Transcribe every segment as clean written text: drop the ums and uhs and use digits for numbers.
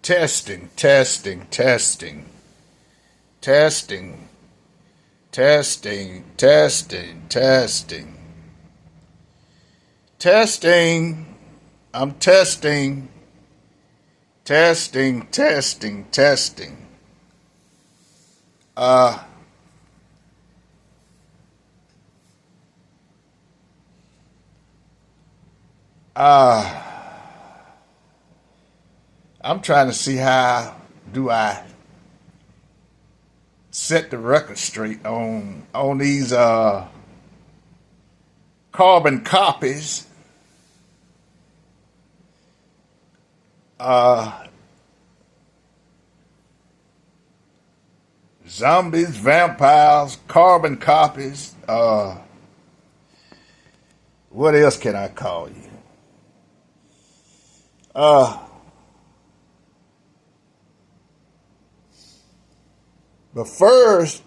Testing, testing, testing, testing, testing, testing, testing, testing. I'm testing, testing, testing, testing. Uh, uh, I'm trying to see how do I set the record straight on these carbon copies. Uh, Zombies, vampires, carbon copies. What else can I call you? Uh, but first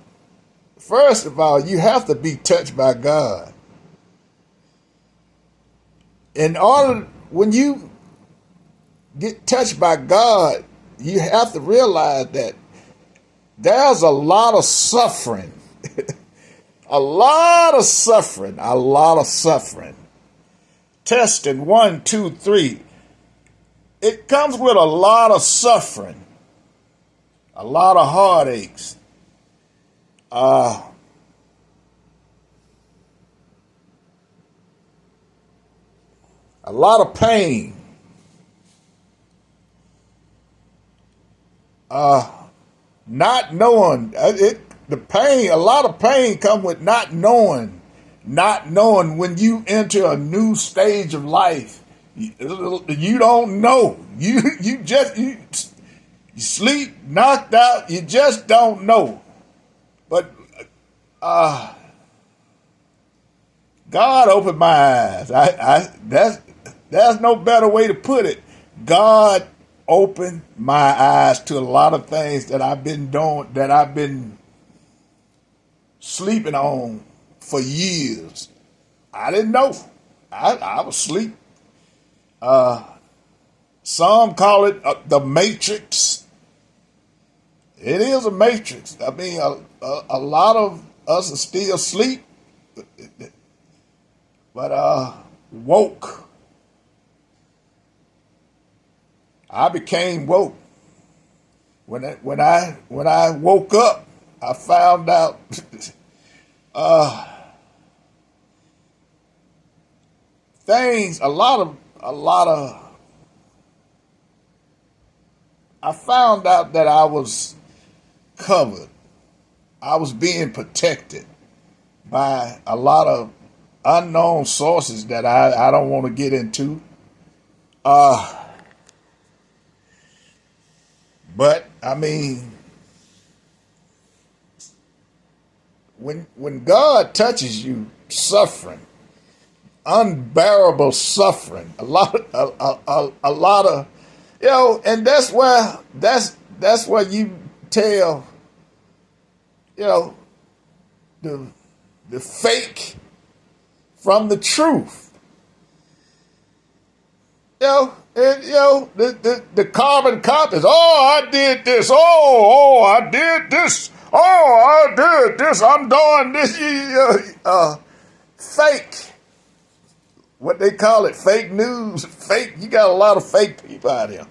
of all, you have to be touched by God. In order, when you get touched by God, you have to realize that there's a lot of suffering, a lot of suffering, a lot of suffering. Testing 1, 2, 3. It comes with a lot of suffering, a lot of heartaches. A lot of pain. Not knowing the pain. A lot of pain come with not knowing when you enter a new stage of life. You don't know. You sleep knocked out. You just don't know. But God opened my eyes. That's no better way to put it. God opened my eyes to a lot of things that I've been doing, that I've been sleeping on for years. I didn't know. I was asleep. Some call it the matrix. It is a matrix. I mean, a lot of us are still asleep, but woke. I became woke. When I woke up, I found out things. I found out that I was covered. I was being protected by a lot of unknown sources that I don't want to get into. But I mean, when God touches you, suffering, unbearable suffering, a lot of, and that's where you tell, the fake from the truth. The carbon copies. Oh, I did this. Oh, I did this. Oh, I did this. I'm doing this. Fake. What they call it, fake news. Fake. You got a lot of fake people out here.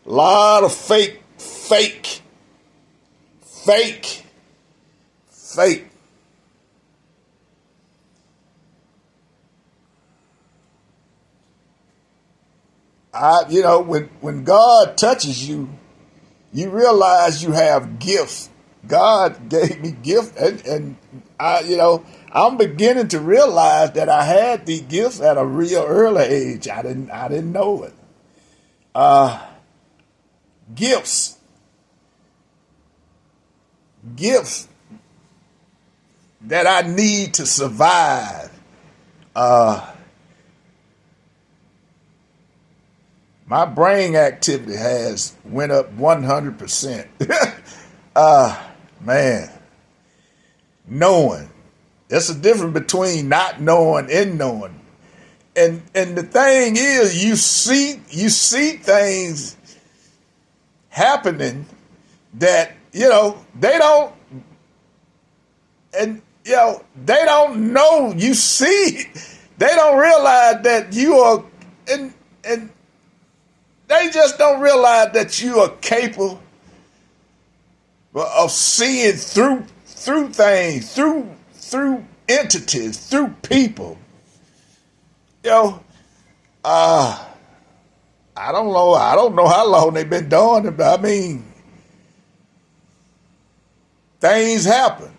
A lot of fake. When God touches you, you realize you have gifts. God gave me gifts, and I'm beginning to realize that I had these gifts at a real early age. I didn't know it. Gifts that I need to survive. My brain activity has went up 100%. Man, knowing. There's a difference between not knowing and knowing. And the thing is, you see things happening that, they don't, and, they don't know, you see, they don't realize that you are, and they just don't realize that you are capable of seeing through things, through entities, through people. I don't know how long they've been doing it, but I mean, things happen.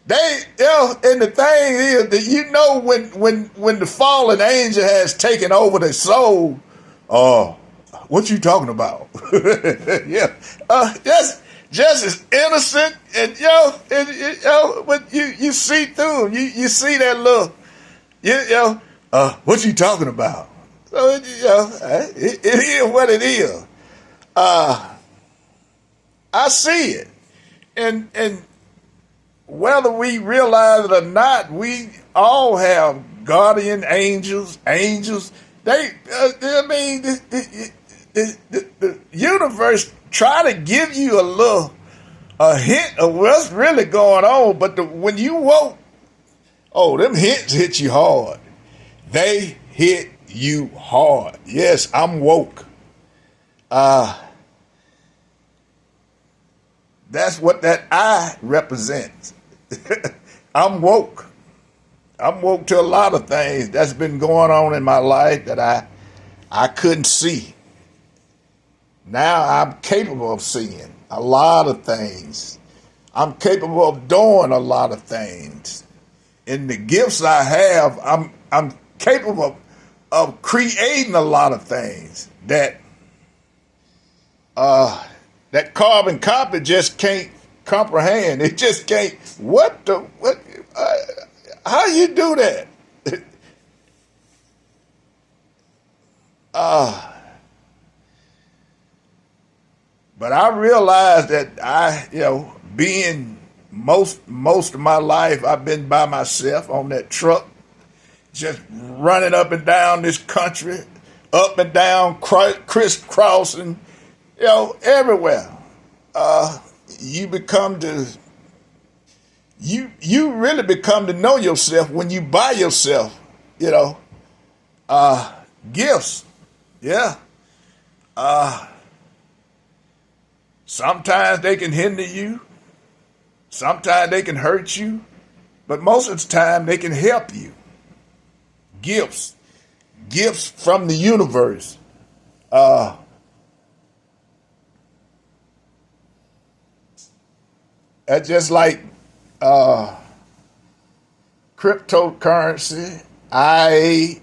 And the thing is that when the fallen angel has taken over their soul, what you talking about? Yeah, just as innocent, and but you see through them. You see that little, what you talking about? So it is what it is. I see it, and whether we realize it or not, we all have guardian angels. The universe try to give you a hint of what's really going on, but when you woke, them hints hit you hard. They hit you hard. Yes, I'm woke. That's what that I represents. I'm woke. I'm woke to a lot of things that's been going on in my life that I couldn't see. Now I'm capable of seeing a lot of things. I'm capable of doing a lot of things. And the gifts I have, I'm capable of creating a lot of things that that carbon copy just can't comprehend. It just can't. How you do that? But I realized that being most of my life, I've been by myself on that truck, just running up and down this country, up and down, crisscrossing, everywhere. You really become to know yourself when you buy yourself, gifts. Yeah. Sometimes they can hinder you. Sometimes they can hurt you. But most of the time they can help you. Gifts from the universe. That's just like cryptocurrency, AI.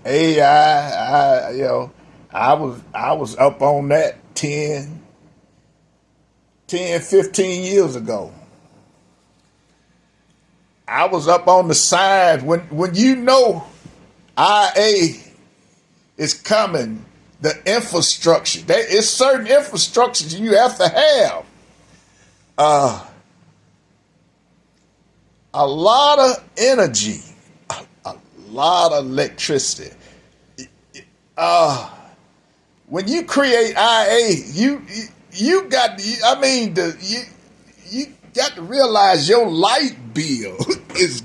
I was up on that 15 years ago. I was up on the side when IA is coming, the infrastructure. There is certain infrastructures you have to have. A lot of energy, a lot of electricity. When you create IA, you got to realize your light bill is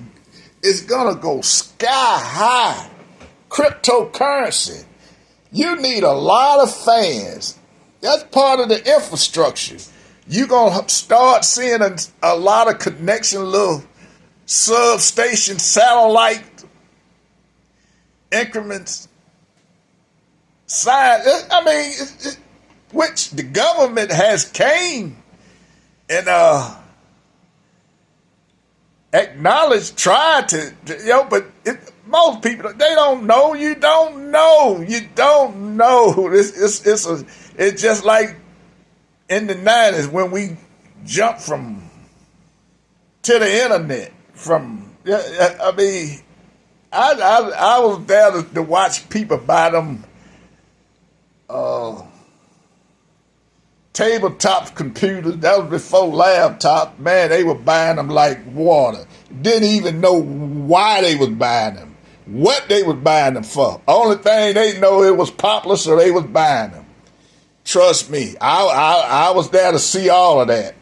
gonna go sky high. Cryptocurrency, you need a lot of fans. That's part of the infrastructure. You're gonna start seeing a lot of connection, little substation, satellite increments, which the government has came and acknowledged, tried to but most people, they don't know. You don't know. It's just like in the 90s when we jumped to the internet. I was there to watch people buy them tabletop computers. That was before laptop. Man, they were buying them like water. Didn't even know why they was buying them, what they was buying them for. Only thing they know, it was popular, so they was buying them. Trust me, I was there to see all of that.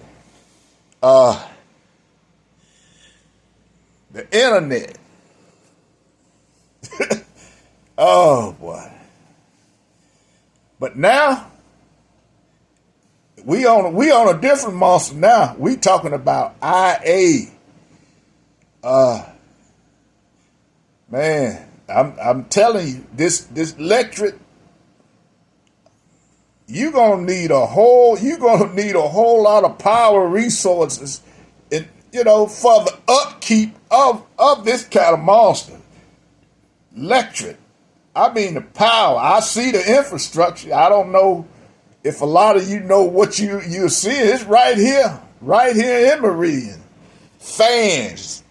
The internet. Oh boy. But now we on a different monster now. We talking about IA. Man, I'm telling you, this electric, you're gonna need a whole lot of power resources and for the upkeep of this kind of monster. Electric. I mean the power. I see the infrastructure. I don't know if a lot of you know what you're seeing. It's right here in Meridian. Fans.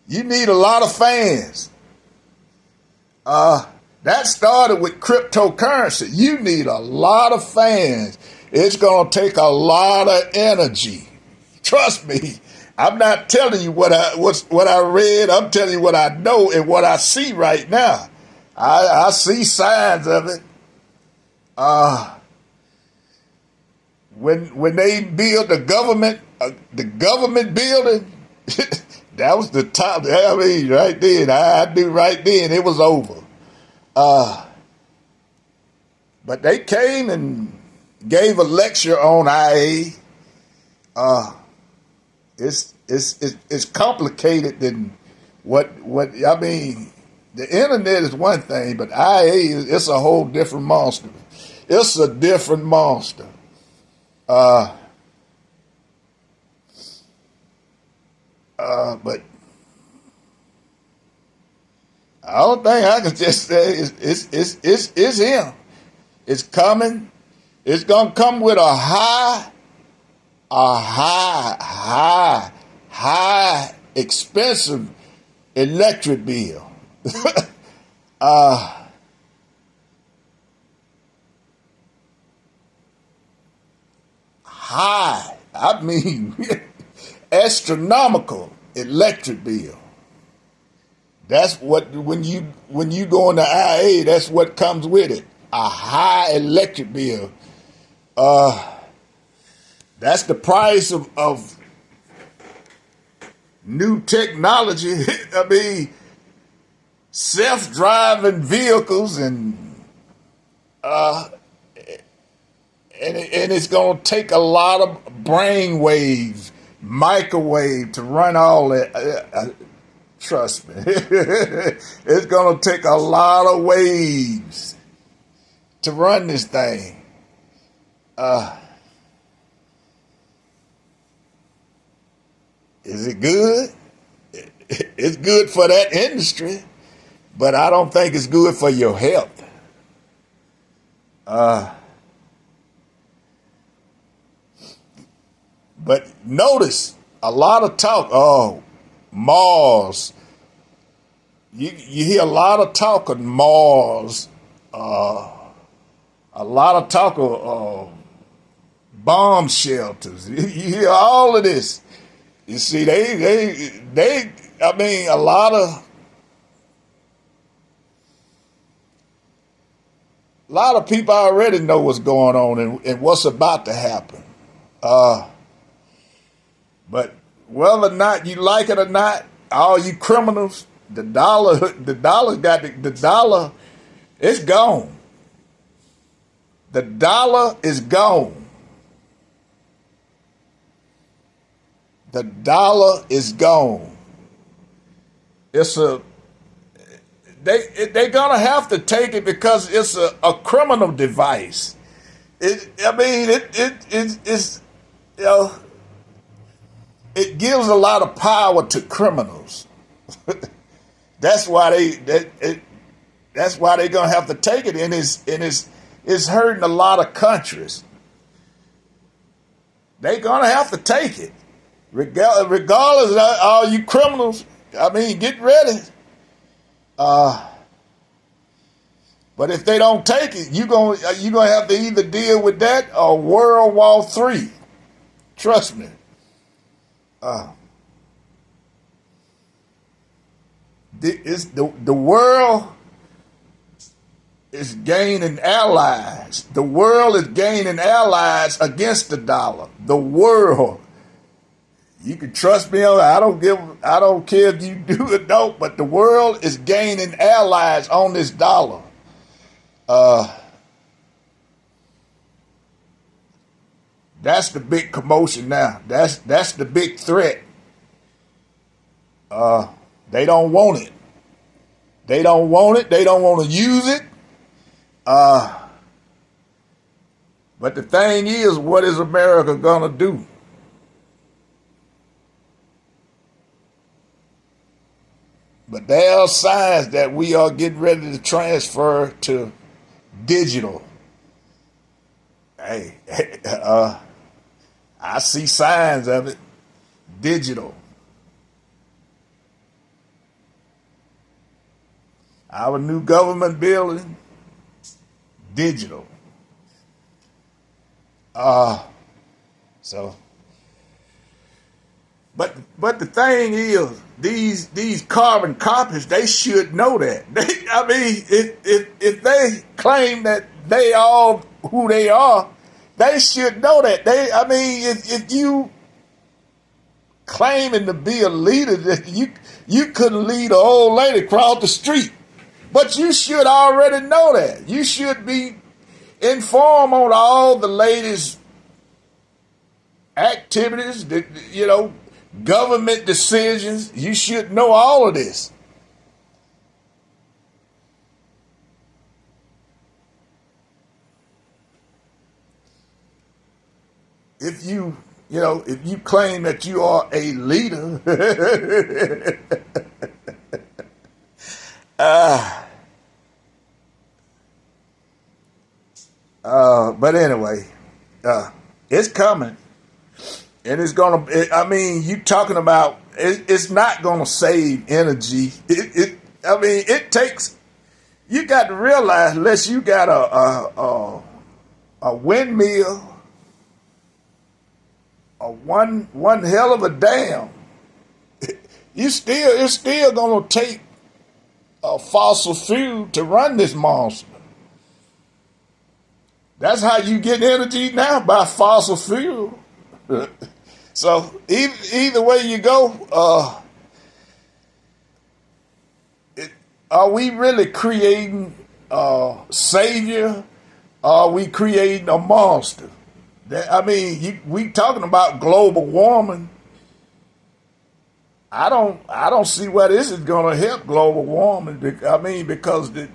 You need a lot of fans. That started with cryptocurrency. You need a lot of fans. It's going to take a lot of energy. Trust me. I'm not telling you what I read. I'm telling you what I know and what I see right now. I see signs of it. When they built the government building, that was the top. I mean, right then, I knew right then it was over. But they came and gave a lecture on IA. It's complicated than what I mean. The internet is one thing, but IA it's a whole different monster. It's a different monster. But I don't think I can just say it's him. It's coming. It's gonna come with a high expensive electric bill. High. I mean astronomical electric bill. That's what when you go into IA, that's what comes with it. A high electric bill. That's the price of new technology. I mean, self-driving vehicles and it's going to take a lot of brain waves, microwave to run all that. Trust me, it's going to take a lot of waves to run this thing. Is it good? It's good for that industry, but I don't think it's good for your health. But notice a lot of talk. Oh, Mars. You hear a lot of talk of Mars. A lot of talk of bomb shelters. You hear all of this. You see, they. I mean, a lot of people already know what's going on and what's about to happen. But whether or not you like it or not, all you criminals, the dollar it's gone. The dollar is gone. The dollar is gone. They're gonna have to take it because it's a criminal device. It's it gives a lot of power to criminals. That's why that's why they're gonna have to take it, and it's hurting a lot of countries. They're gonna have to take it, regardless of all you criminals. I mean, get ready. But if they don't take it, you're gonna have to either deal with that or World War III. Trust me. The world is gaining allies. The world is gaining allies against the dollar. The world. You can trust me on that. I don't care if you do or don't, but the world is gaining allies on this dollar. That's the big commotion now. That's the big threat. They don't want it. They don't want it. They don't want to use it. But the thing is, what is America gonna do? But there are signs that we are getting ready to transfer to digital. Hey, I see signs of it. Digital. Our new government building, digital. So, but the thing is, these carbon copies, they should know that. I mean, if they claim that they are who they are, they should know that. I mean, if you claiming to be a leader, that you couldn't lead an old lady across the street, but you should already know that. You should be informed on all the latest activities, government decisions. You should know all of this. If you claim that you are a leader, but anyway, it's coming. And it's gonna. You talking about? It's not gonna save energy. It takes. You got to realize, unless you got a windmill, one hell of a dam, it's still gonna take a fossil fuel to run this monster. That's how you get energy now, by fossil fuel. So either way you go, are we really creating a savior? Or are we creating a monster? We talking about global warming. I don't see where this is going to help global warming. Because the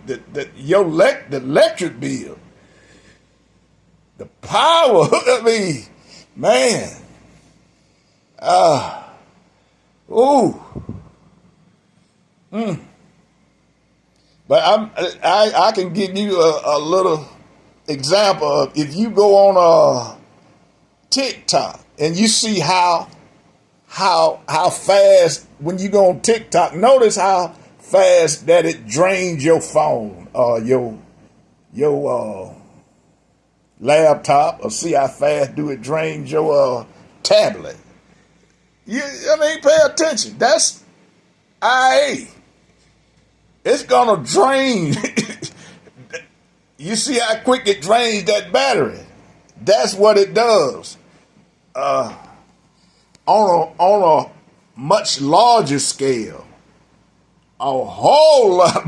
electric bill, the power. Man. But I can give you a little example of, if you go on TikTok and you see how fast, when you go on TikTok, notice how fast that it drains your phone or your laptop, or see how fast do it drain your tablet. Pay attention. That's IA. It's gonna drain. You see how quick it drains that battery. That's what it does. On a much larger scale, a whole lot.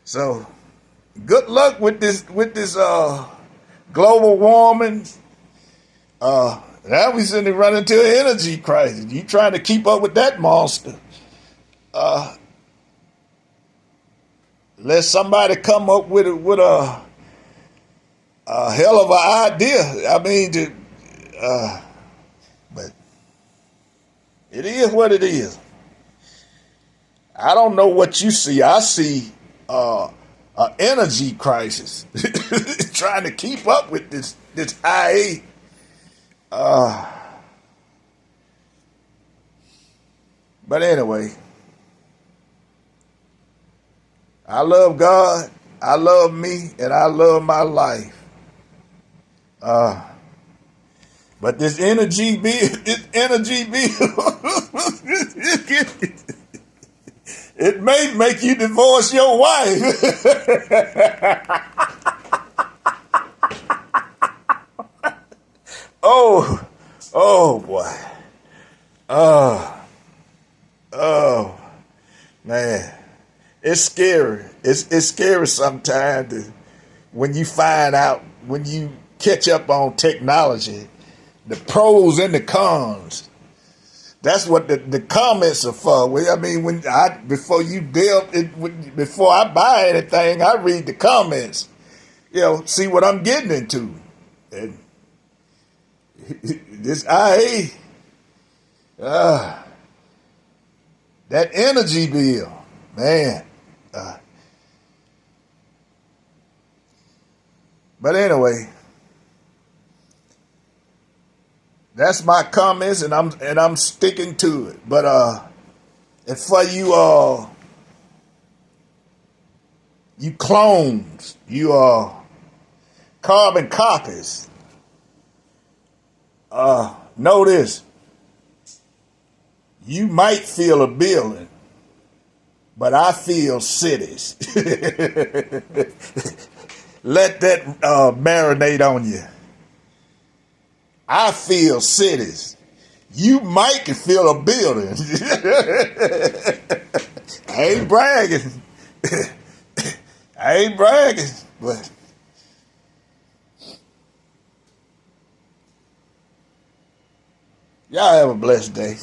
So good luck with this global warming. Now we suddenly run into an energy crisis. You trying to keep up with that monster? Let somebody come up with a hell of an idea. But it is what it is. I don't know what you see. I see an energy crisis. Trying to keep up with this IA. But anyway, I love God, I love me, and I love my life. But this energy bill, It may make you divorce your wife. Oh, oh boy. Oh man. It's scary. It's scary sometimes when you find out, when you catch up on technology, the pros and the cons. That's what the comments are for. Well, I mean, before you delve it, before I buy anything, I read the comments. See what I'm getting into. And this IA, that energy bill, man. But anyway, that's my comments, and I'm sticking to it. But and for you you clones, you carbon copies, know this: you might feel a building, but I feel cities. Let that marinate on you. I feel cities. You might can feel a building. I ain't bragging. But y'all have a blessed day.